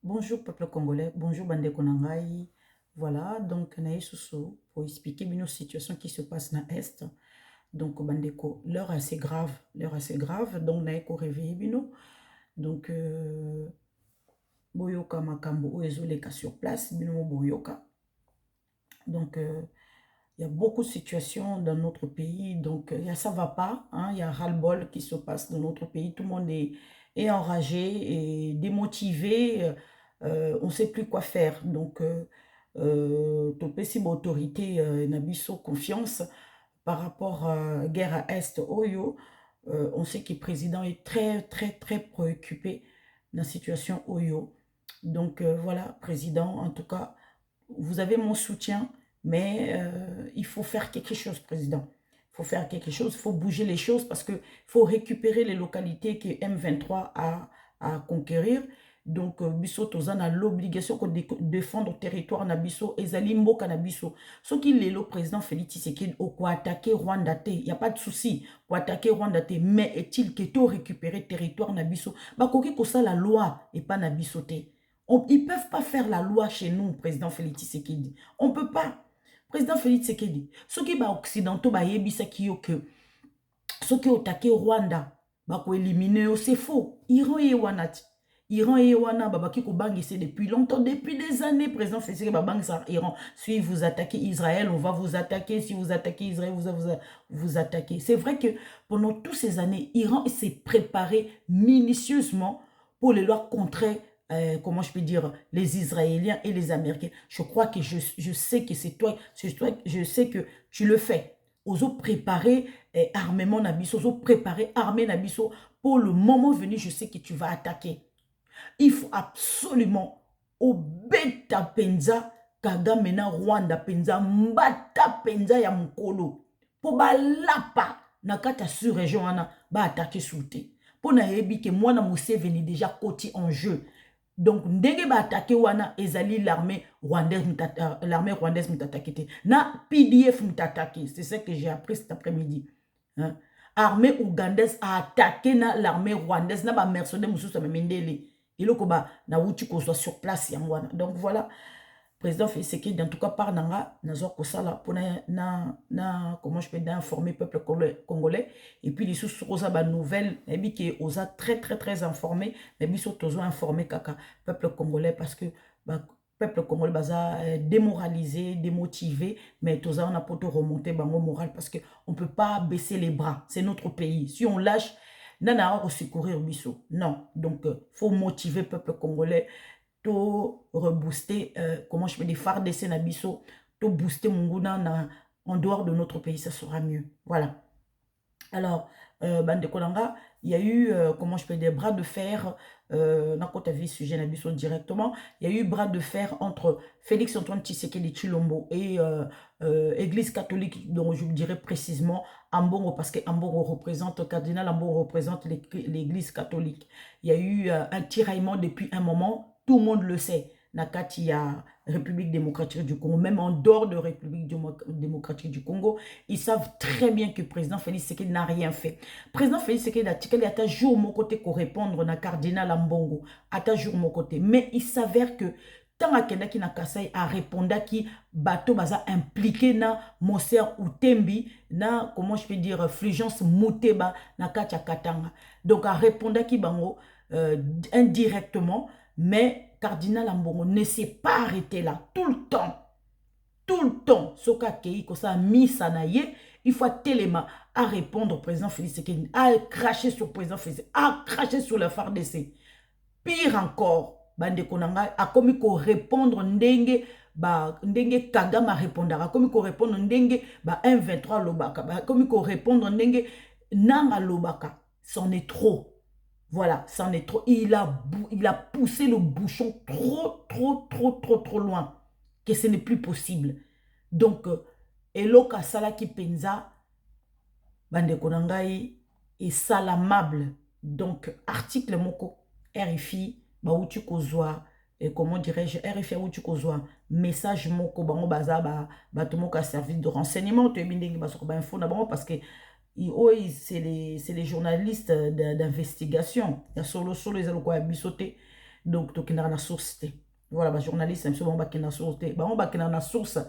Bonjour peuple congolais, bonjour Bande Konangai. Voilà, donc naïe Soussou pour expliquer une situation qui se passe dans l'Est. Donc Bandeko, l'heure assez grave, donc naïe ko réveiller bino. Donc boyoka makambo oezoleka sur place, bino boyoka. Donc il y a beaucoup de situations dans notre pays, donc ça va pas, hein, il y a ras-le-bol qui se passe dans notre pays, tout le monde est enragé et démotivé, on ne sait plus quoi faire. Donc, topesi autorité nabiso confiance par rapport à la guerre à Est, Oyo, on sait que le président est très, très, très préoccupé dans la situation Oyo. Donc, voilà, président, en tout cas, vous avez mon soutien, mais il faut faire quelque chose, président. Il faut faire quelque chose, il faut bouger les choses parce qu'il faut récupérer les localités que M23 a à conquérir. Donc, biso tozan a l'obligation de défendre le territoire na biso, ezali mboka na biso. Ce qui est le président Félix Tshisekedi pour attaquer Rwanda, il n'y a pas de souci pour attaquer Rwanda, mais est-il que tu récupérer le territoire na biso? Bah, koki kosa la loi et pas na biso te. Ils ne peuvent pas faire la loi chez nous, président Félix Tshisekedi. On ne peut pas. Président Félix Tshisekedi, ceux qui sont occidentaux, ceux qui ont attaqué Rwanda, éliminer, c'est faux. Iran et Wanati. Iran et Wana, babaki ko bangissé depuis longtemps, depuis des années, président Félix Tshisekedi, Iran. Si vous attaquez Israël, on va vous attaquer. Si vous attaquez Israël, vous attaquer. C'est vrai que pendant toutes ces années, Iran s'est préparé minutieusement pour les lois contre, comment je peux dire, les Israéliens et les Américains. Je crois que je sais que c'est toi, je sais que tu le fais. Oso préparer armement nabiso, oso préparer armée nabiso pour le moment venu, je sais que tu vas attaquer. Il faut absolument obeta penza Kagame na Rwanda penza mbata penza ya mukolo po balapa na kata sur région wana ba attaquer souté. Po na yebi ke mwana Museveni déjà koti en jeu. Donc ndenge ba attaquer wana ezali l'armée rwandaise mutatakete. Na PDF mutatakete. C'est ça que j'ai appris cet après-midi. Hein? Armée ougandaise a attaqué l'armée rwandaise na ba mercenaires mususu memendele. Il est na wuti ko soit sur place yangwana. Donc voilà, président Félix Tshisekedi en tout cas par nanga nazo ko sala pour comment je peux informer peuple congolais et puis les sous-rosa ba nouvelles et bi que osa très très très informé mais bi surtout informé kaka peuple congolais parce que peuple congolais baza démoralisé, démotivé, mais tout ça on a pas tout remonter bango moral parce que on peut pas baisser les bras, c'est notre pays. Si on lâche nana va secourir biso. Non, donc faut motiver le peuple congolais, to rebooster, comment je peux dire, faire des na biso, to booster Munguna en dehors de notre pays, ça sera mieux. Voilà. Alors, Bande Kolanga, il y a eu, comment je peux dire, bras de fer, dans quoi tu as vu ce sujet Nabiso directement, il y a eu bras de fer entre Félix Antoine Tshisekedi Tshilombo et Église catholique, dont je dirais précisément Ambongo, parce que Ambongo représente, cardinal Ambongo représente l'Église catholique. Il y a eu un tiraillement depuis un moment, tout le monde le sait. Nakati, il y a République démocratique du Congo, même en dehors de République démocratique du Congo, ils savent très bien que le président Félix Tshisekedi n'a rien fait. Le président Félix Tshisekedi a attaché jour mon côté pour répondre na cardinal Ambongo, attaché jour mon côté. Mais il s'avère que tant que na Kasai a répondu qui bateau baza impliqué na Moser Utembi na comment je peux dire Fulgence Muteba na Katia Katanga. Donc a répondu qui bango indirectement, mais cardinal Ambongo ne s'est pas arrêté là tout le temps. Tout le temps, Soka Kei, Kosa Misa Naye, il faut tellement à répondre au président Félix Tshisekedi, à cracher sur le président Félix, à cracher sur le FARDC. Pire encore, Bande Konanga a commis qu'on répondre ndenge ndenge Kagame répondra, a commis qu'on répondre ndenge M23 Lobaka, a commis qu'on répondre ndenge Nanga Lobaka. C'en est trop. Voilà, c'en est trop. Il a poussé le bouchon trop loin. Que ce n'est plus possible. Donc, Eloka Salaki Penza, Bande Konangai, est salamable. Donc, article Moko, RFI, Baoutu Kozwa, et comment dirais-je, RFI Baoutu Kozwa, message Moko, Bango Baza, Batomoka service de renseignement, tu es bien info parce que c'est les journalistes d'investigation. Il y a solo les aloko à bisoté. donc tokendaka na source te. Voilà, ba journaliste biso bango bakenda na source te, bango bakenda na source.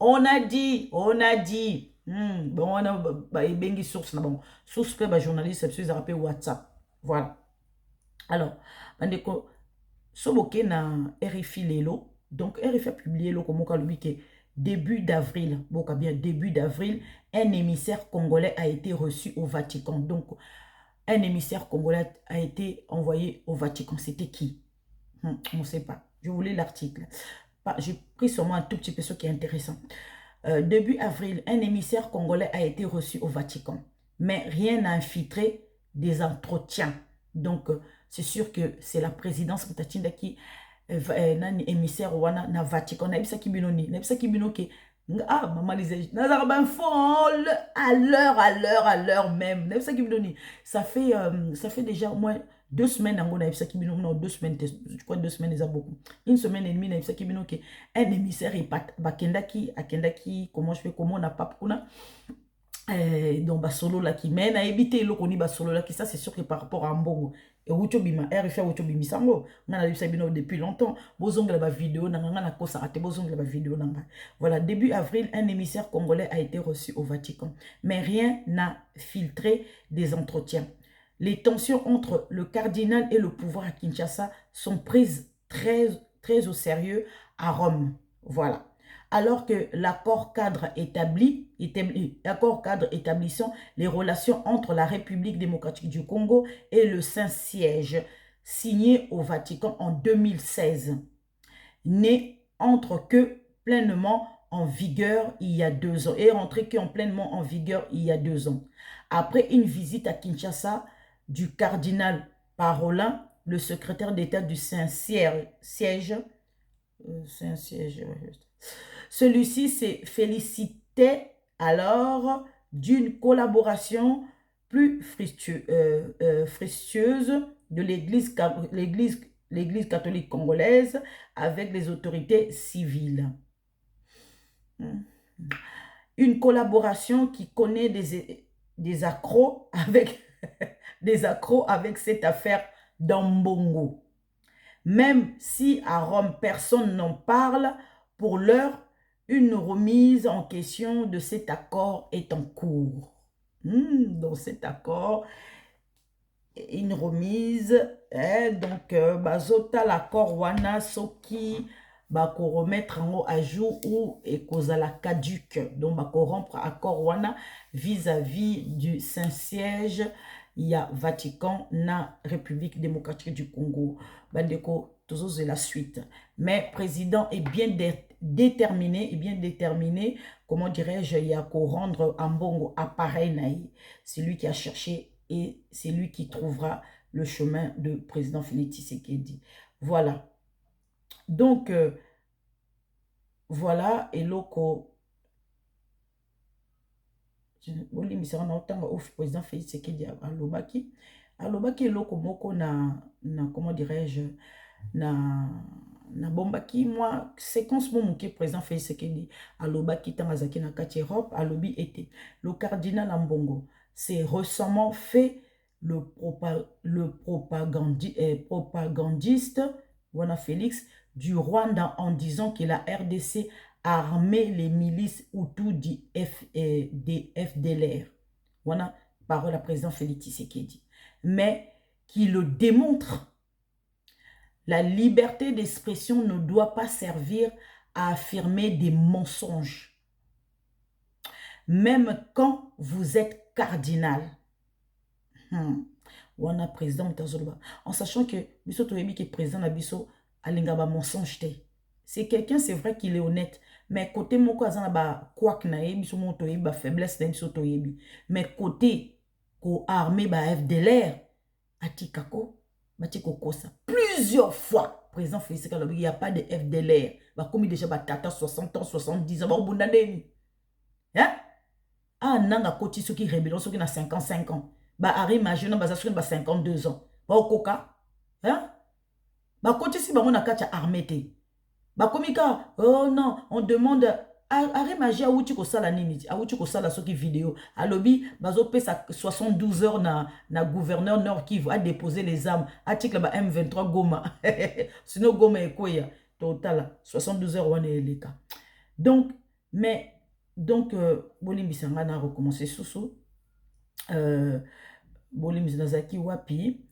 On a dit bon wana ba ebengi source na bango, source pe ba journaliste biso ezaka pe WhatsApp. Voilà. Alors bandeko soboke na RFI lelo, donc RFI a publié le komoka lobi ke début d'avril, boka bien début d'avril, un émissaire congolais a été reçu au Vatican. Donc un émissaire congolais a été envoyé au Vatican. C'était qui? On ne sait pas. Je vous lis l'article. J'ai pris seulement un tout petit peu ce qui est intéressant. Début avril, un émissaire congolais a été reçu au Vatican. Mais rien n'a infiltré des entretiens. Donc, c'est sûr que c'est la présidence qui est émissaire wana na Vatican. Nabisa kibinoni. Nabisa kibinoke. Ah, maman disait, à l'heure même. Ça fait déjà au moins 2 semaines. Non, 2 semaines, je crois 2 semaines, c'est beaucoup. 1 semaine et demie, un émissaire, Akendaki, comment je fais, comment on n'a pas pour donc basolo là qui mène à éviter le koni basolo là qui ça c'est sûr que par rapport à Mbongo et Wucho Bima RFA Wucho Bimisango on a vu ça depuis longtemps bozong la vidéo nanga na kosa raté bozong la vidéo nanga. Voilà, début avril, un émissaire congolais a été reçu au Vatican mais rien n'a filtré des entretiens. Les tensions entre le cardinal et le pouvoir à Kinshasa sont prises très au sérieux à Rome. Voilà. Alors que l'accord cadre établissant les relations entre la République démocratique du Congo et le Saint-Siège, signé au Vatican en 2016, entre que pleinement en vigueur il y a 2 ans, et rentré que pleinement en vigueur il y a 2 ans. Après une visite à Kinshasa du cardinal Parolin, le secrétaire d'État du Saint-Siège, celui-ci s'est félicité alors d'une collaboration plus fructueuse de l'Église catholique congolaise avec les autorités civiles. Une collaboration qui connaît des accros avec, avec cette affaire d'Ambongo. Même si à Rome, personne n'en parle, pour l'heure, une remise en question de cet accord est en cours. Dans cet accord, une remise, donc, bazota l'accord wana soki, bako remettre en haut à jour ou et causa la caduque. Donc, bako rompre accord wana vis-à-vis du Saint-Siège, il y a Vatican, na République démocratique du Congo. Bandeko, toujours de la suite. Mais président est bien déterminé, comment dirais-je, il y a qu'au rendre Ambongo appareil naï. C'est lui qui a cherché et c'est lui qui trouvera le chemin de président Félix Tshisekedi. Voilà. Donc, voilà, et loko. Président Félix Tshisekedi alobaki loko moko na comment dirais-je na bombaki moi séquence mon moké président Félix Tshisekedi alobaki tangazaki na kati Europe alobi était le cardinal Ambongo c'est récemment fait le propagandiste voilà Félix du Rwanda en disant que la RDC armer les milices Hutu des FDLR. Voilà, parole à président Félix Tshisekedi. Mais qui le démontre, la liberté d'expression ne doit pas servir à affirmer des mensonges. Même quand vous êtes cardinal. Wana président en sachant que biso toyebi que président na biso alingaba mensonge te. C'est quelqu'un, c'est vrai qu'il est honnête. Mais côté moko azana ba kwak na yebi so mo toyebi ba faiblesse na biso toyebi. Mais côté ko armé ba FDLR atikako batiko kosa plusieurs fois président Félix Tshisekedi il y a pas de FDLR. Ba komi déjà ba tata 60 ans 70 ans ba bunda ndeni. Hein? Ah nanga koti soki rébellion soki na 55 ans. Ba ari majeur ba soki ba 52 ans. Ba okoka. Hein? Ba koti si bango na kati armé te. Bakomika, oh non, on demande arrêt magie awuti kosala nini awuti kosala soki vidéo alobi bazopesa 72 heures na gouverneur Nord Kivu a déposer les armes article ba M23 Goma sinon Goma ekoya total 72 heures wana eleka donc mais donc bolimbisa nga na recommencer susu bolimbisa nazaki wapi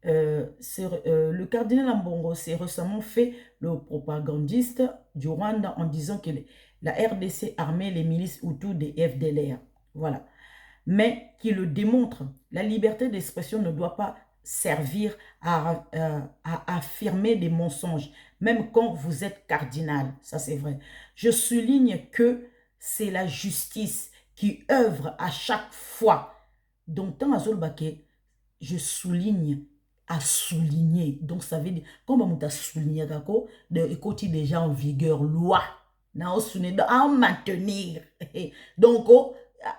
le cardinal Ambongo s'est récemment fait le propagandiste du Rwanda en disant que la RDC armait les milices Hutus des FDLR. Voilà. Mais qui le démontre, la liberté d'expression ne doit pas servir à affirmer des mensonges, même quand vous êtes cardinal. Ça, c'est vrai. Je souligne que c'est la justice qui œuvre à chaque fois. Donc, dans Azol Baké, je souligne à souligner. Donc, ça veut dire, comme on a souligné, de côté déjà en vigueur, loi, à maintenir. Donc,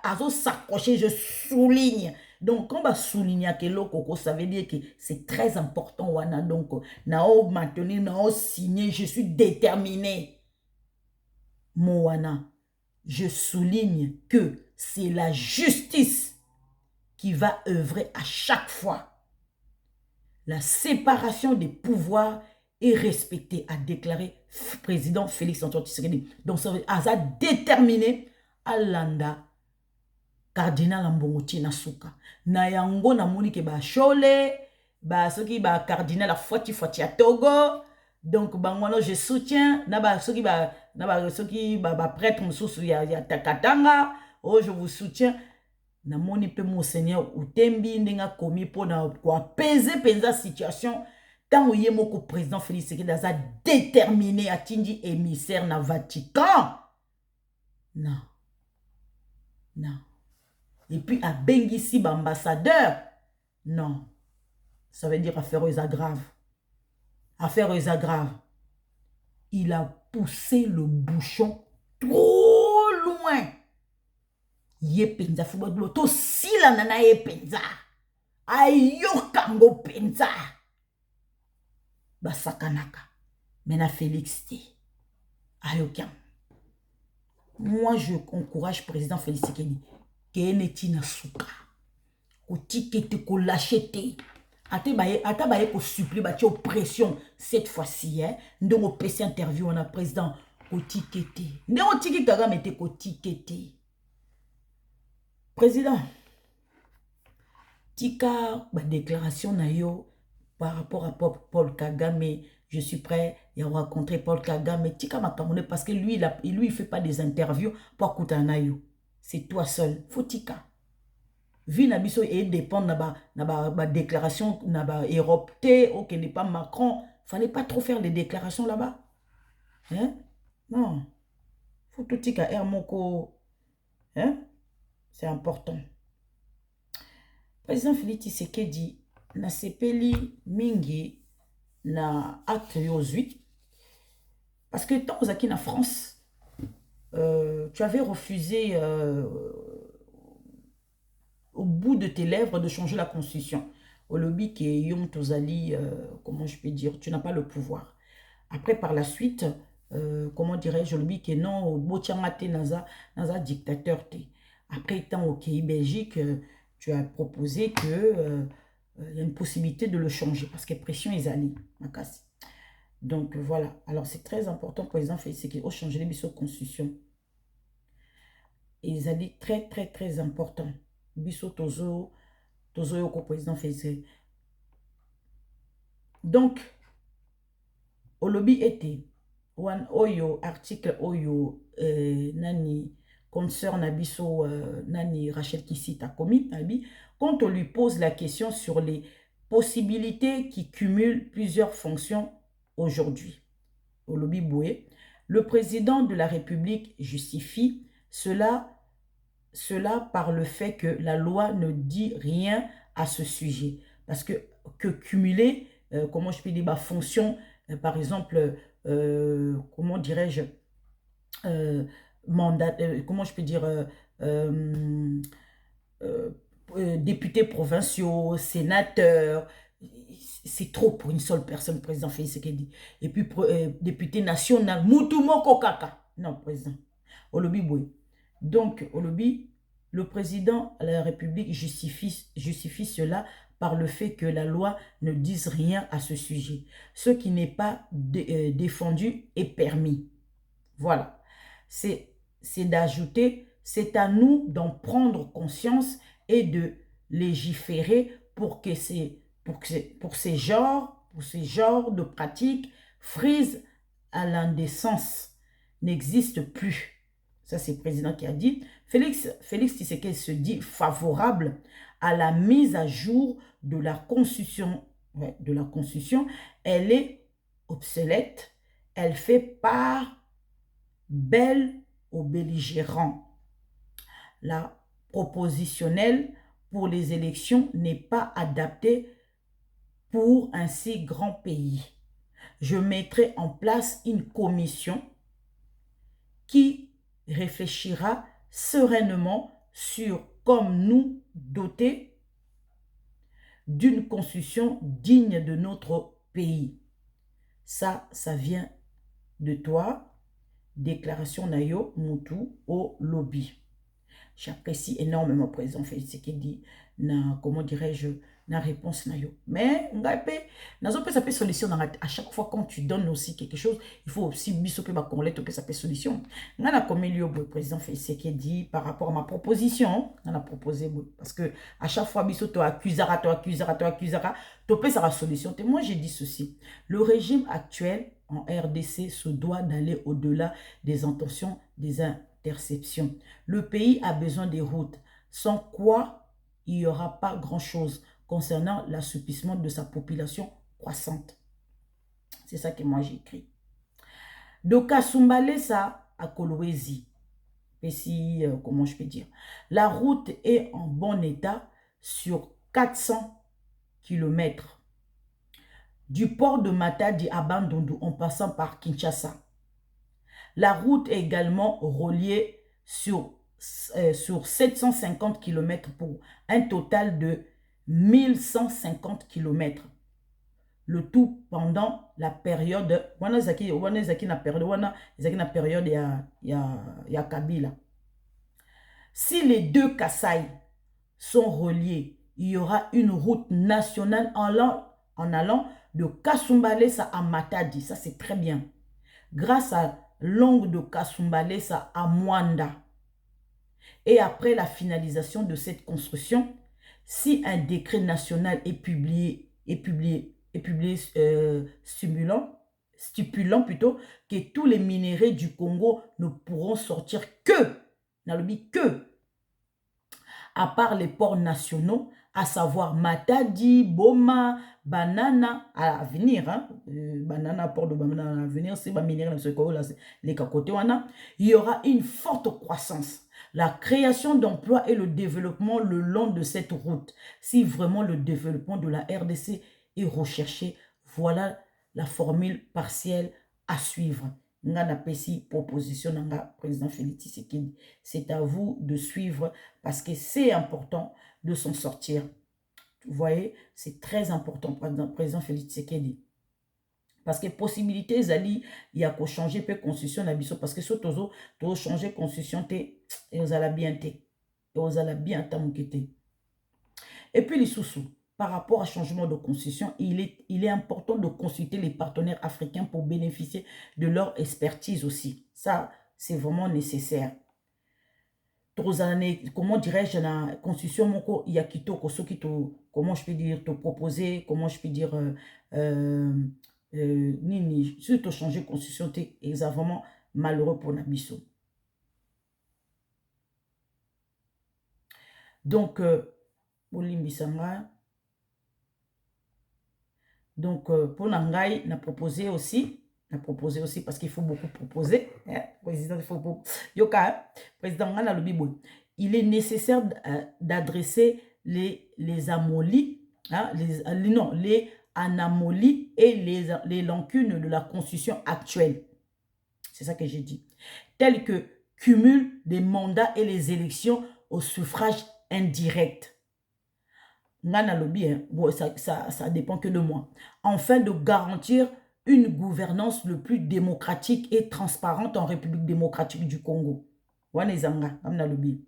à s'accrocher, je souligne. Donc, quand on souligne que ça veut dire que c'est très important. Donc, on maintenir, on signer, je suis déterminé. Moana, je souligne que c'est la justice qui va œuvrer à chaque fois. La séparation des pouvoirs est respectée, a déclaré le président Félix Antoine Tshisekedi. Donc, ça veut dire qu'il a déterminé à l'anda cardinal Ambongo Tina Souka. Na yango na moni ke ba chole, ba soki ba cardinal a foti à Togo. Donc, bangono je soutiens. Na ba soki ba prêtre msusu ya Takatanga. Oh, je vous soutiens. Na moni pe monseigneur Utembi ndenga komi po na kwa peser penza situation tant ouye moko président Félix Tshisekedi a déterminé à tindi émissaire na Vatican. Non. Non. Et puis à Bengisi ambassadeur. Non. Ça veut dire affaire aux aggraves. Affaire aux aggraves. Il a poussé le bouchon trop loin. Ye penza fubo to sila nana ye penza ayo kango penza basakanaka mena Félix T ayo kyam. Moi je encourage président Félix Tshisekedi keneti na suka ko tikete ko lâcheté ata baye ko supplier ba ti oppression cette fois-ci ndongo pesi interview na président ko tikete ndongo tiki Kagame te ko tikete. Président, tika ba déclaration na yo par rapport à Paul Kagame, je suis prêt à rencontrer Paul Kagame, tika makamone parce que lui il fait pas des interviews pour kutana yo. C'est toi seul, faut tika. Vu na biso et dépendre na ba déclaration na ba Europe T, OK n'est pas Macron, fallait pas trop faire des déclarations là-bas. Hein? Non. Faut tout tika moko. Hein? C'est important. Président Félix Tshisekedi na sepeli mingi na acte 8 parce que tant que en France, tu avais refusé au bout de tes lèvres de changer la constitution. Au lobby qui est Yom Tozali, comment je peux dire, tu n'as pas le pouvoir. Après, par la suite, comment dirais-je, au lobby qui est non, au Botiamate naza dictateur te. Après, étant au Pays Belgique, tu as proposé que y a une possibilité de le changer parce que pression est allée. Donc voilà. Alors c'est très important, président Félix Tshisekedi, au changer les biso constitution. Et ils ont dit très très très important. Biso tozo yoko président Félix Tshisekedi. Donc, au lobby était one oyo article oyo nani. Concerne Abisso Nani Rachel Kissita commis, quand on lui pose la question sur les possibilités qui cumulent plusieurs fonctions aujourd'hui. Au lobby Boué, le président de la République justifie cela par le fait que la loi ne dit rien à ce sujet. Parce que cumuler, comment je peux dire, ma fonction, par exemple, comment dirais-je, mandat, comment je peux dire, députés provinciaux, sénateurs, c'est trop pour une seule personne, président Félix Tshisekedi. Et puis, député national, Moutoumoko Kaka. Non, président. Olobi boy. Donc, Olobi, le président de la République justifie cela par le fait que la loi ne dise rien à ce sujet. Ce qui n'est pas défendu est permis. Voilà. C'est d'ajouter, c'est à nous d'en prendre conscience et de légiférer pour que pour ces genres de pratiques frises à l'indécence n'existent plus. Ça, c'est le président qui a dit. Félix Tshisekedi se dit favorable à la mise à jour de la Constitution. Ouais, de la Constitution. Elle est obsolète. Elle fait part belle aux belligérants. La propositionnelle pour les élections n'est pas adaptée pour un si grand pays. Je mettrai en place une commission qui réfléchira sereinement sur comment nous doter d'une constitution digne de notre pays. Ça vient de toi. Déclaration Nayo Moutou au lobby. J'apprécie énormément le président Félix Tshisekedi na, comment dirais-je, na réponse Nayo. Mais ça peut solution à chaque fois quand tu donnes aussi quelque chose, il faut aussi bisoper ma collecte que ça peut solution. On a comme le président Félix Tshisekedi par rapport à ma proposition, on a proposé parce que à chaque fois biso to accusera, to peut ça solution. Et moi j'ai dit ceci, le régime actuel en RDC se doit d'aller au-delà des intentions des interceptions. Le pays a besoin des routes, sans quoi il n'y aura pas grand-chose concernant l'assouplissement de sa population croissante. C'est ça que moi j'ai écrit. Donc, à Sumbalesa, à Kolwezi, et si, comment je peux dire, la route est en bon état sur 400 km. Du port de Matadi à Bandundu en passant par Kinshasa. La route est également reliée sur 750 km pour un total de 1150 km. Le tout pendant la période, ya Kabila. Si les deux Kasaï sont reliés, il y aura une route nationale en allant de Kasumbalesa à Matadi. Ça, c'est très bien. Grâce à l'angle de Kasumbalesa à Mwanda. Et après la finalisation de cette construction, si un décret national est publié stipulant plutôt que tous les minéraux du Congo ne pourront sortir que, à part les ports nationaux, à savoir Matadi, Boma, Banana, à venir, hein? Banana, port de Banana à venir, c'est les cacotés, il y aura une forte croissance. La création d'emplois et le développement le long de cette route. Si vraiment le développement de la RDC est recherché, voilà la formule partielle à suivre. Ngana Pessi, proposition nanga président Félix Tshisekedi. C'est à vous de suivre parce que c'est important de s'en sortir. Vous voyez, c'est très important, président Félix Tshisekedi. Parce que possibilité zali, il y a qu'à changer peu constitution n'abisso parce que ce tozo changer constitution et vous allez bien te, et vous allez bien t'amouqueter. Et puis les sous-sous. Par rapport à changement de constitution, il est important de consulter les partenaires africains pour bénéficier de leur expertise aussi. Ça, c'est vraiment nécessaire. Comment dirais-je, la constitution, il y a comment je peux dire, te proposer, comment je peux dire, si tu changer de constitution, c'est vraiment malheureux pour Nabiso. Donc, pour Nangai, on a proposé aussi parce qu'il faut beaucoup proposer. Hein? Président, il faut beaucoup. Yoka, président, il est nécessaire d'adresser les amolies, hein, les anamolies et les lacunes de la constitution actuelle. C'est ça que j'ai dit. Tel que cumul des mandats et les élections au suffrage indirect. Ngana lobby, hein, bon, ça dépend que de moi. Afin de garantir une gouvernance le plus démocratique et transparente en République démocratique du Congo. Wana ezanga, amna lobi.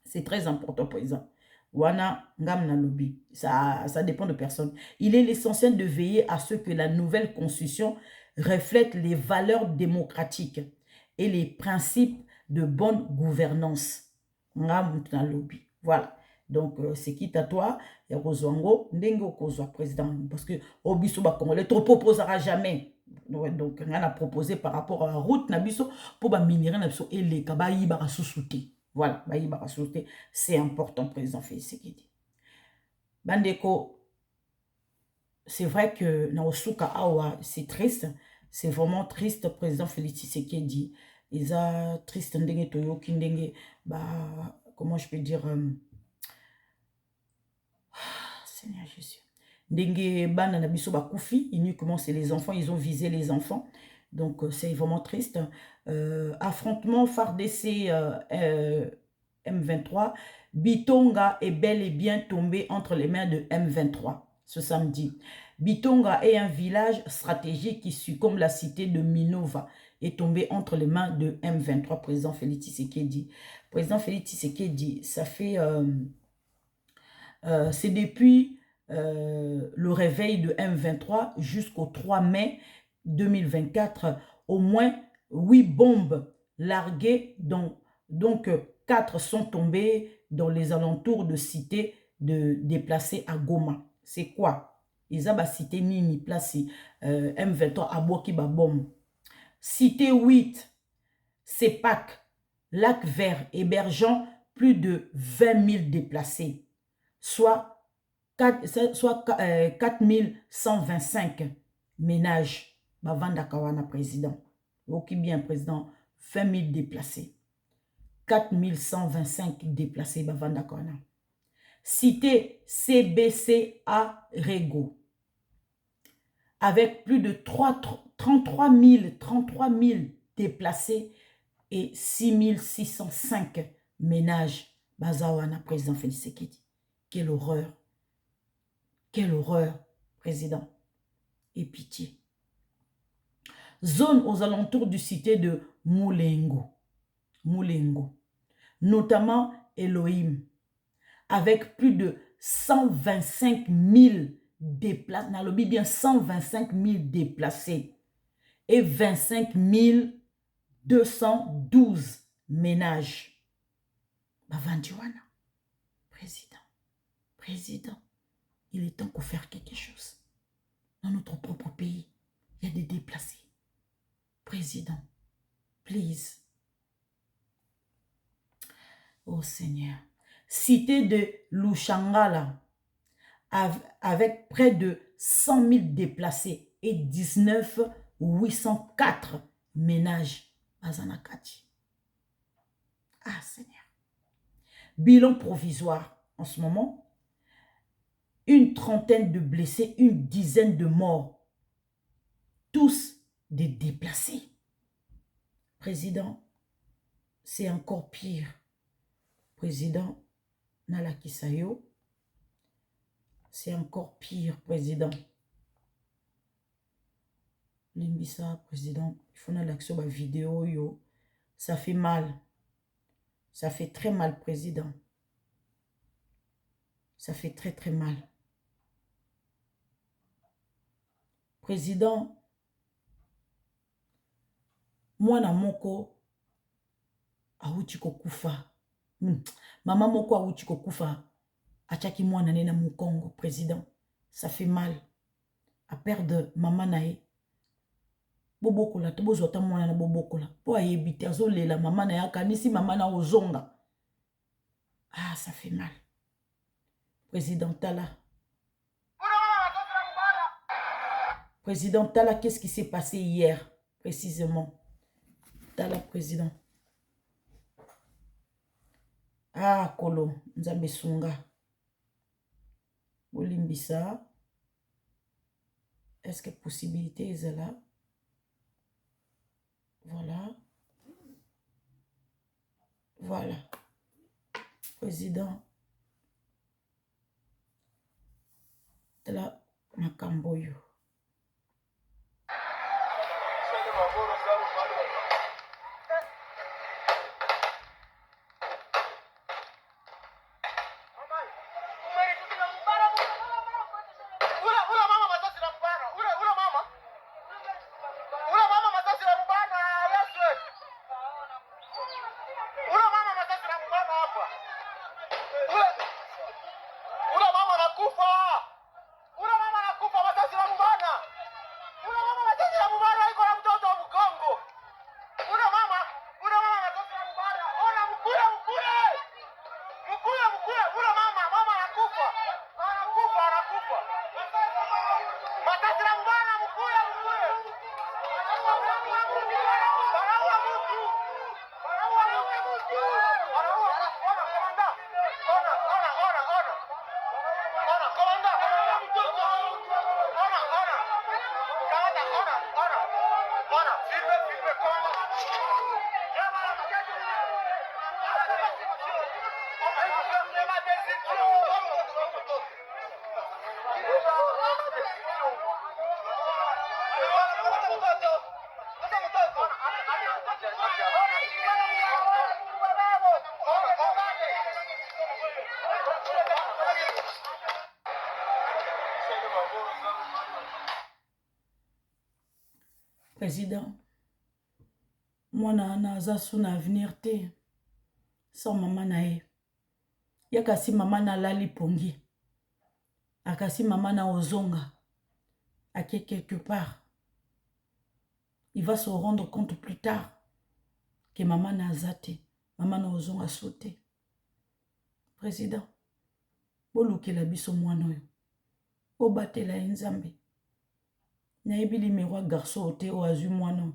C'est très important, président. Wana ngamna lobi. Ça dépend de personne. Il est l'essentiel de veiller à ce que la nouvelle constitution reflète les valeurs démocratiques et les principes de bonne gouvernance. Ngamna lobi. Voilà. Donc, c'est quitte à toi, et Rosango, Ndengo Kozwa, président. Parce que, Obiso Bakongolais, trop proposera jamais. Ouais, donc, on a proposé par rapport à la route, Nabiso, pour ba minérer, Nabiso, et les Kabayi Barasoussouté. Voilà, Bayi Barasoussouté, c'est important, président Félix Tshisekedi. Bandeko, c'est vrai que Naosuka Awa, c'est triste. C'est vraiment triste, président Félix Tshisekedi. Ils ont triste, Ndenge Toyo, Kindenge, bah, comment je peux dire, Seigneur Jésus. Ndenge bana na biso bakufi, uniquement c'est les enfants, ils ont visé les enfants. Donc c'est vraiment triste. Affrontement FARDC M23. Bitonga est bel et bien tombé entre les mains de M23 ce samedi. Bitonga est un village stratégique qui succombe la cité de Minova est tombé entre les mains de M23, président Félix Tshisekedi. Président Félix Tshisekedi, ça fait... c'est depuis le réveil de M23 jusqu'au 3 mai 2024, au moins 8 bombes larguées, donc 4 sont tombées dans les alentours de cités déplacées à Goma. C'est quoi? Ils ont cité Nini placé M23 à Bokiba bombe. Cité 8, CEPAC, Lac Vert, hébergeant plus de 20 000 déplacés, soit 4125 ménages. Bavanda Kawana, président. Ok, bien, président. 20 000 déplacés. 4125 déplacés. Bavanda Kawana. Cité CBCA Rego. Avec plus de 33 000 déplacés et 6 605 ménages. Bazawana, président Félix Tshisekedi. Quelle horreur. Quelle horreur, président. Et pitié. Zone aux alentours du cité de Moulengo. Moulengo. Notamment Elohim. Avec plus de 125 000 déplacés. Nalobi bien 125 000 déplacés. Et 25 212 ménages. Bavandiwana. Président. Président. Il est temps qu'on fasse quelque chose. Dans notre propre pays, il y a des déplacés. Président, please. Oh Seigneur. Cité de Lushangala, avec près de 100 000 déplacés et 19 804 ménages. Azanakati. Ah Seigneur. Bilan provisoire en ce moment. Une trentaine de blessés, une dizaine de morts. Tous des déplacés. Président, c'est encore pire. Président Nala Kisayo, c'est encore pire, président. Limbisa, président, il faut une action la vidéo, yo. Ça fait mal. Ça fait très mal, président. Ça fait très, très mal. Président, moi na moko auti kokufa. Maman moko auti kokufa. Achaki moi nané na Mukongo, président. Ça fait mal. À perdre maman nae. Bobokola, to bozota mwana na bobokola. Po ayebite azolela maman na yaka nisi maman na ozonga. Ah, ça fait mal. Président Tala. Président Tala, qu'est-ce qui s'est passé hier, précisément? Tala, président. Ah, Kolo, Nzambe Sunga. Olimbisa. Est-ce que possibilité est là? Voilà. Voilà. Président. Tala, Makamboyo. Président, moi na aza son avenir te sans maman na ye. Yakasi maman na lali pongi. Akasi maman na ozonga. Ake quelque part. Il va se rendre compte plus tard que maman na azate. Maman na ozonga sauté. Président, bolukela biso mwana oyo. Obatela nzambe. Nayebi numéro garçon ote o azu mwana.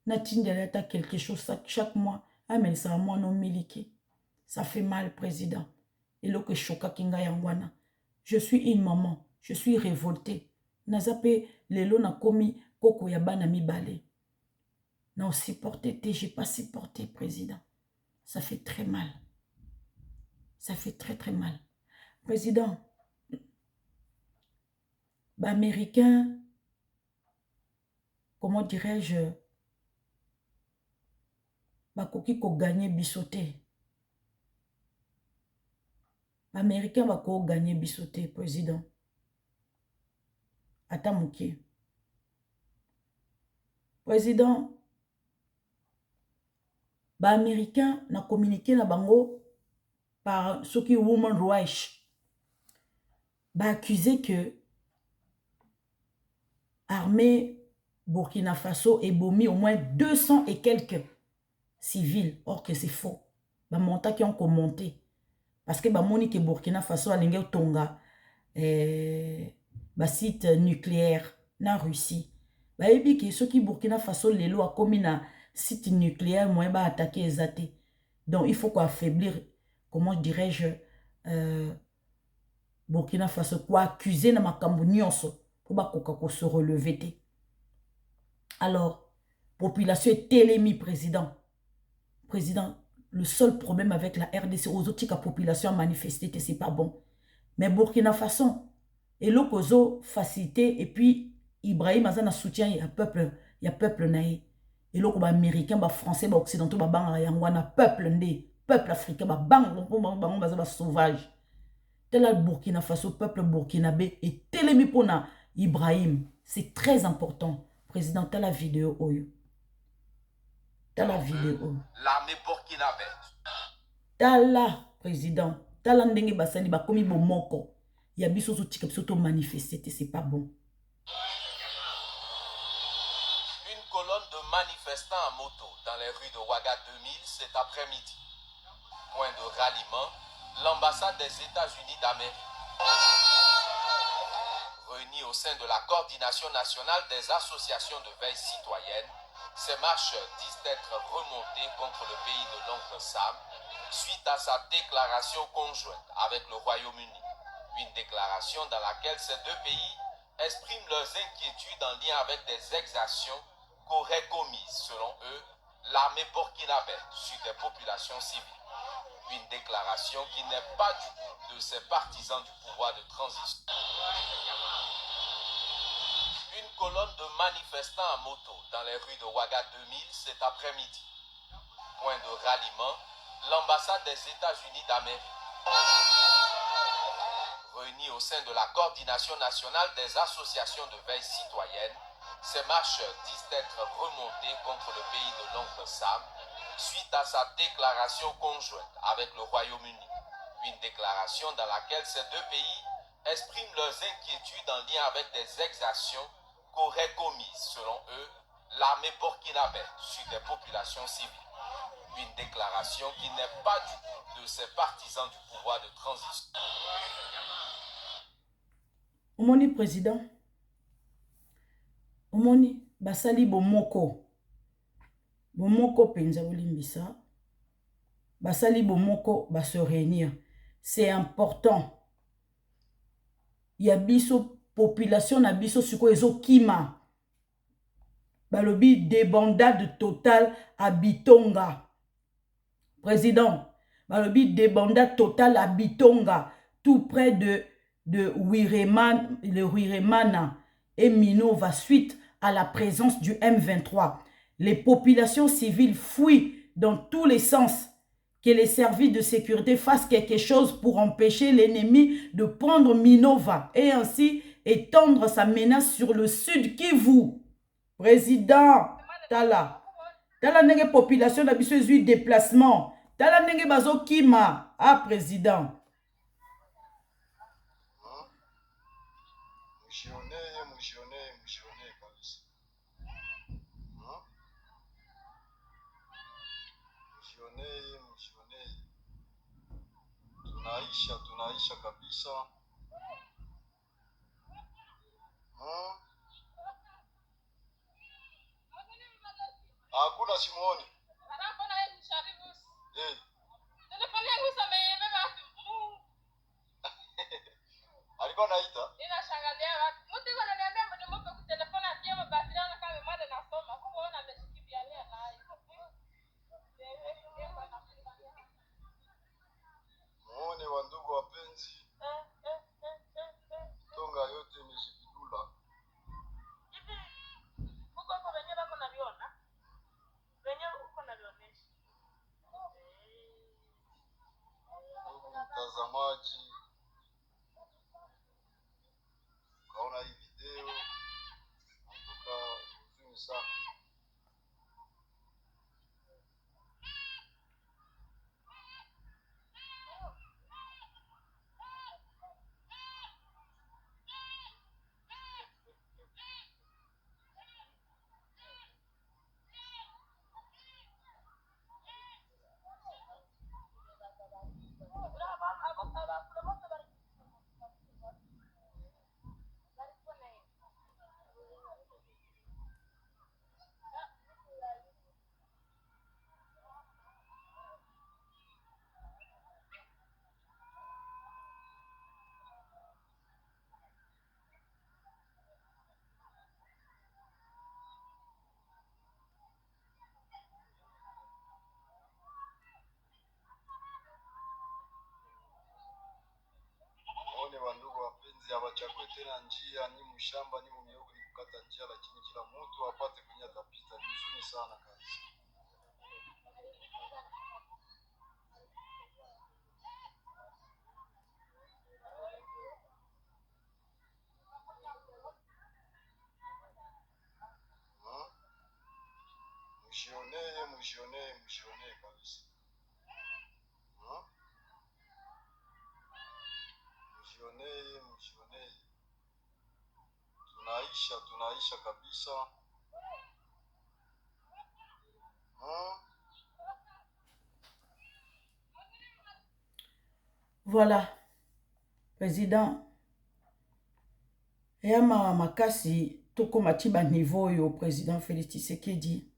Natindela ta quelque chose chaque mois. Amen ça mwana miliki. Ça fait mal, président. Et là que choka kinga yangwana. Je suis une maman. Je suis révoltée. Nazape lelo na komi koko ya bana mibale. Non supporté, j'ai pas supporté, président. Ça fait très mal. Ça fait très très mal. Président, Américain, comment dirais-je, bakoki ko gagner bisoté. Américain bako gagner bisoté, président. Atamuki. Président, Américain na communiqué na bango par ce qui Women Rights. Accusé que armée Burkina Faso est bombé au moins 200 et quelques civils. Or que c'est faux. Monta qui ont commenté. Parce que Monique Burkina Faso a l'ingé Tonga site nucléaire na Russie. Et puis que ceux qui Burkina Faso les lois comme un site nucléaire moi ba attaquer Zate. Donc il faut quoi affaiblir, comment dirais-je, Burkina Faso quoi accuser na makambo nyonso pour ba koka se relever. Alors population est télémi président. Président, le seul problème avec la RDC aux autres la population a manifesté c'est pas bon. Mais Burkina Faso et l'okozo facilité et puis Ibrahim Azana soutien il y a peuple naï. Et l'autre américain, français, occidentaux, peuple africain, sauvage. Tel le Burkina Faso, peuple burkinabé et télémi pour Ibrahim. C'est très important. Président, t'as la vidéo. T'as la vidéo. L'armée burkinabé. T'as la, président. T'as la ndenge basani, bakomi bomoko. Il y a biso so tika biso to manifester, c'est pas bon. Manifestants en moto dans les rues de Ouaga 2000 cet après-midi. Point de ralliement, l'ambassade des États-Unis d'Amérique. Réunis au sein de la coordination nationale des associations de veille citoyenne, ces marcheurs disent être remontés contre le pays de l'oncle Sam suite à sa déclaration conjointe avec le Royaume-Uni. Une déclaration dans laquelle ces deux pays expriment leurs inquiétudes en lien avec des exactions qu'aurait commis, selon eux, l'armée burkinabé sur des populations civiles. Une déclaration qui n'est pas du goût de ses partisans du pouvoir de transition. Une colonne de manifestants à moto dans les rues de Ouaga 2000 cet après-midi. Point de ralliement, l'ambassade des États-Unis d'Amérique. Réunis au sein de la coordination nationale des associations de veille citoyenne, ces marcheurs disent être remontés contre le pays de l'oncle Sam suite à sa déclaration conjointe avec le Royaume-Uni. Une déclaration dans laquelle ces deux pays expriment leurs inquiétudes en lien avec des exactions qu'aurait commises, selon eux, l'armée burkinabé sur des populations civiles. Une déclaration qui n'est pas du tout de ces partisans du pouvoir de transition. Omoni président, omoni basali bomoko penza olimbisa, basali bomoko se réunir. C'est important. Il y a biso population na biso suko ezo kima. Balobi débandade totale à Bitonga. Président, balobi débandade totale à Bitonga, tout près de le Wiremana et Minova suite à la présence du M23. Les populations civiles fuient dans tous les sens. Que les services de sécurité fassent quelque chose pour empêcher l'ennemi de prendre Minova et ainsi étendre sa menace sur le sud Kivu. Président, tala nenge population na biso ezui déplacement. Tala nenge bazo kima. Ah, président. Tunaisha kabisa. Hakuna simuoni. Alikuwa naita. Ninashangalia watu. Mtu yuko ananiambia mdomo kwa telefoni akiwa battery na kama mada nasoma. Kuona ameshikilia nayo. Muone wa ndugu wapenzi. Tonga yote imeshikidula. Huko kwa wenyewe bako naviona. Wenyewe uko navionesha. Mtazamaji, kaona hii video kutoka uzuni sana. Wandugu wapenzi, hawachagui tena njia, ni mshamba ni mmioko, ni kukata njia, lakini kila mtu apate kwenye atapita. Ni huzuni sana kabisa. Mshionee kabisa. Mshionee. Tunaisha kabisa. Voilà, président. Yama makasi toko matiba niveau yo président Félix Tshisekedi.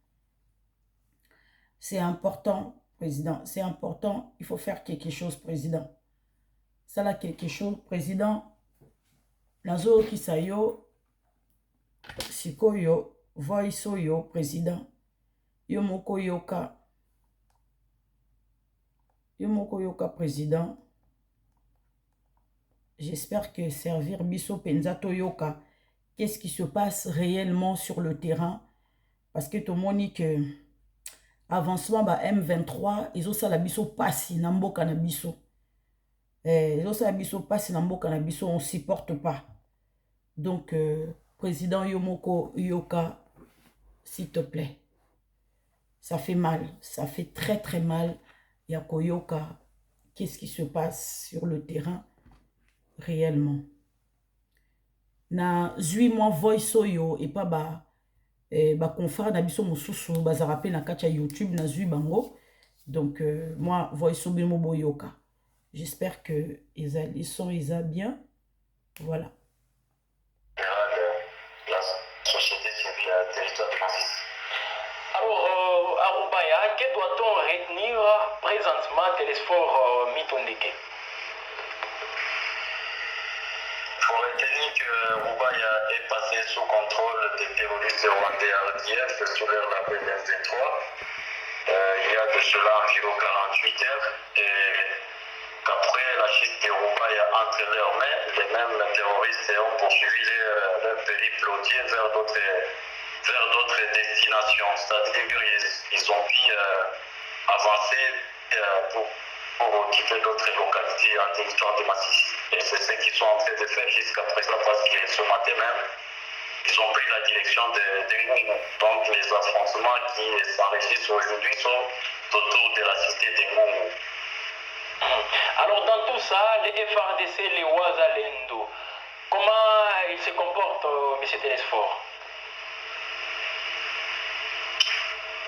C'est important, président. C'est important. Il faut faire quelque chose, président. Ça là quelque chose, président. Nazo kisayo sikoyo voice yo président. Yo moko yoka président. J'espère que servir biso penza toyoka qu'est-ce qui se passe réellement sur le terrain. Parce que tout le monde dit que avancement ba M23, ils ont ça la biso passi na mboka na biso. Ils ont ça la biso passi na mboka na biso, on supporte pas. Donc, président Yomoko Yoka, s'il te plaît. Ça fait mal, ça fait très très mal. Yako Yoka, qu'est-ce qui se passe sur le terrain réellement? Na 8 mois voice oyo et pas confrère na biso mosusu bazara pe na kacha YouTube na zui bango. Donc moi voice oyo mo yoka. J'espère que les sons ils bien. Voilà. La société civile territoire de Masisi. Alors, Arubaya, que doit-on retenir présentement de l'effort Mitondeke? Il faut retenir que Rubaya est passé sous contrôle des terroristes rwandais RDF sous leur label M23. Il y a de cela environ 48 heures et qu'après la chute de Rubaya entre leurs mains, les mêmes terroristes ont poursuivi leur périple odieux vers d'autres destinations. C'est-à-dire qu'ils ont pu avancer pour occuper d'autres localités en territoire de Masisi. Et c'est ce qu'ils sont en train de faire jusqu'à présent parce que ce matin même, ils ont pris la direction de Ngungu. Donc les affrontements qui s'enregistrent aujourd'hui sont autour de la cité de Ngungu. Alors dans tout ça, les FRDC, les Ouazalendo, comment ils se comportent, M. Télésphore?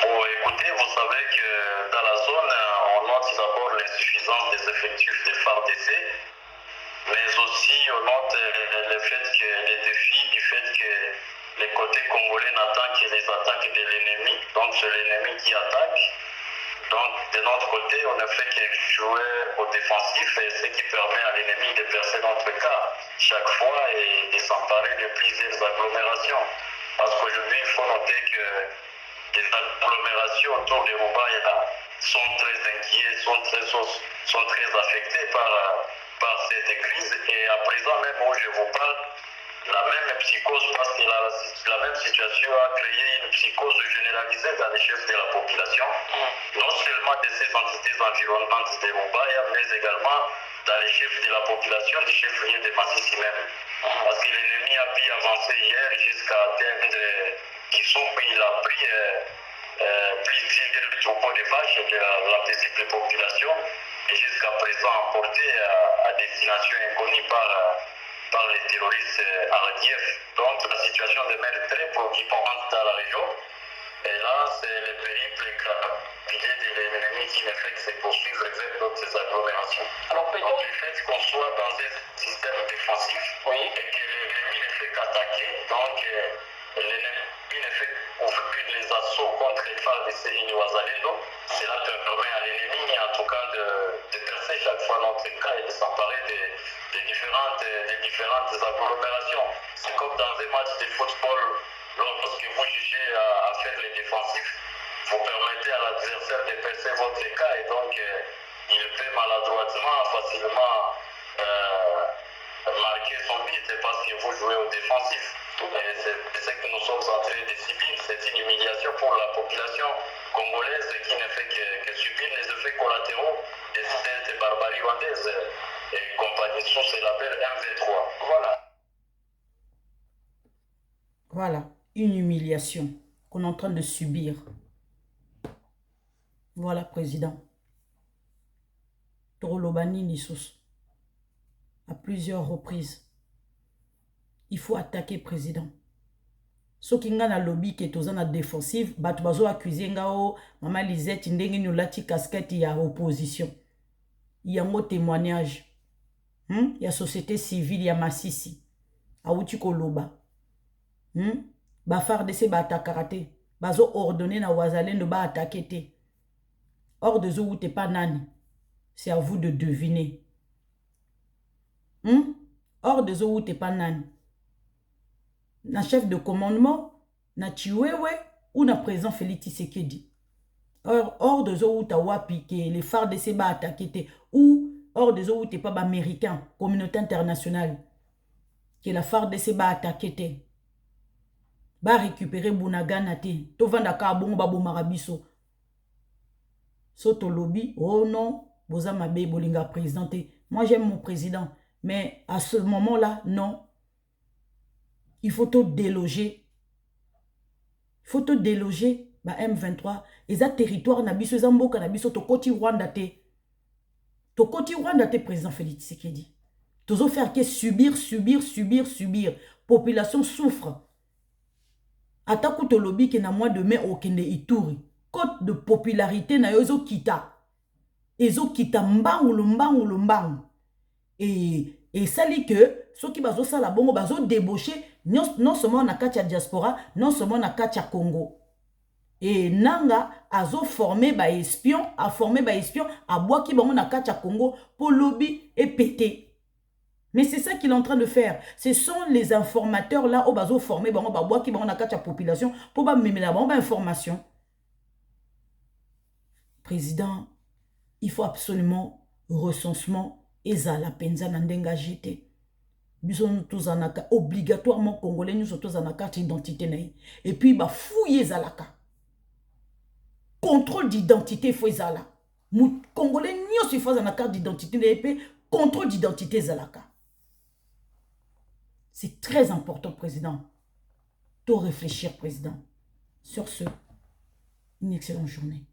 Pour écouter, vous savez que dans la zone, on note d'abord l'insuffisance des effectifs des FARDC, mais aussi on note le fait que les défis du fait que les côtés congolais n'attendent que les attaques de l'ennemi, donc c'est l'ennemi qui attaque. Donc de notre côté, on ne fait que jouer au défensif et ce qui permet à l'ennemi de percer notre cas chaque fois et de s'emparer de plusieurs agglomérations. Parce qu'aujourd'hui, il faut noter que les agglomérations autour de Rubaya sont très inquiets, sont très affectés par cette crise. Et à présent, même où je vous parle, la même psychose, parce que la même situation a créé une psychose généralisée dans les chefs de la population, non seulement de ces entités environnantes de Rubaya, mais également dans les chefs de la population, les chefs-lieux de Masisi même. Parce que l'ennemi a pu avancer hier jusqu'à atteindre il a pris plusieurs troupeaux de vaches de la paisible population et jusqu'à présent emporté à destination inconnue par les terroristes RDF. Donc la situation demeure très préoccupante dans la région. Et là, c'est le périple capillé de l'ennemi qui ne fait que se poursuivre vers d'autres agglomérations. Alors, donc le fait qu'on soit dans un système défensif et que l'ennemi ne fait qu'attaquer, donc l'ennemi ne fait aucun les assauts contre les FARDC et Ouazalendo, cela permet à l'ennemi en tout cas de percer chaque fois notre cas et de s'emparer des différentes agglomérations. C'est comme dans un match de football, lorsque vous jugez à faire les défensifs, vous permettez à l'adversaire de percer votre cas et donc il peut maladroitement, facilement marquer son but parce que vous jouez au défensif. Et c'est ce que nous sommes en train de subir, c'est une humiliation pour la population congolaise qui ne fait que subir les effets collatéraux de cette barbarie rwandaise et compagnie sous ce label M23. Voilà. Voilà, une humiliation qu'on est en train de subir. Voilà, président. Torolobani Nissos. À plusieurs reprises. Il faut attaquer président. Ce qui nga na lobby qui est aux en défensive, bat bazo accuser ngao maman Lisette ndenge ñu lati casquette ya opposition. Il y a un témoignage. Il y a société civile ya Masisi. Awuti koloba. Ba FARDC ba attaquer. Bazo ordonner na Ouazalendo ba attaquer te. Hors de zo ou te pas nani. C'est à vous de deviner. Hors de zo ou te pas nani. Na chef de commandement, na Chiwewe ou na président Félix Tshisekedi. Hors de zo ou ta wapi que les FARDC ba attaquer ou hors de zo ou te pas américain, communauté internationale que la FARDC ba attaquer. ba récupérer Bunagana te. To vanda ka bongo ba bomaka biso. Soto lobby, oh non, boza mabe bolinga présidenté. Moi j'aime mon président, mais à ce moment-là, non. Il faut te déloger. Il faut te déloger. Ba M23, eza territoire na biso, eza mboka na biso, to koti Rwanda te. To koti Rwanda te, président Félix Tshisekedi. Tozo faire que subir. Population souffre. Ataku to lobby ke na mois de mai au Kende Ituri. Cote de popularité na yozo kita. Ezo kita mbangu. Et sali que ceux qui bazo sala bongo bazo débaucher non seulement na katia diaspora, non seulement na katia Congo. Et Nanga azo formé ba espion, a formé ba espion a boaki bango na katia Congo pour lobby et péter. Mais c'est ça qu'il est en train de faire. Ce sont les informateurs là au bazo formé bango ba boaki bango na katia population pour ba memela bango ba information. Président, il faut absolument recensement ezala penza na ndenga jete. Bison tous anaka obligatoirement congolais nous tous en carte d'identité naï. Et puis ba fouiller zalaka. Contrôle d'identité faut ezala. Mou congolais nous si faut en carte d'identité naï contrôle d'identité zalaka. C'est très important, président. Tout réfléchir, président. Sur ce, une excellente journée.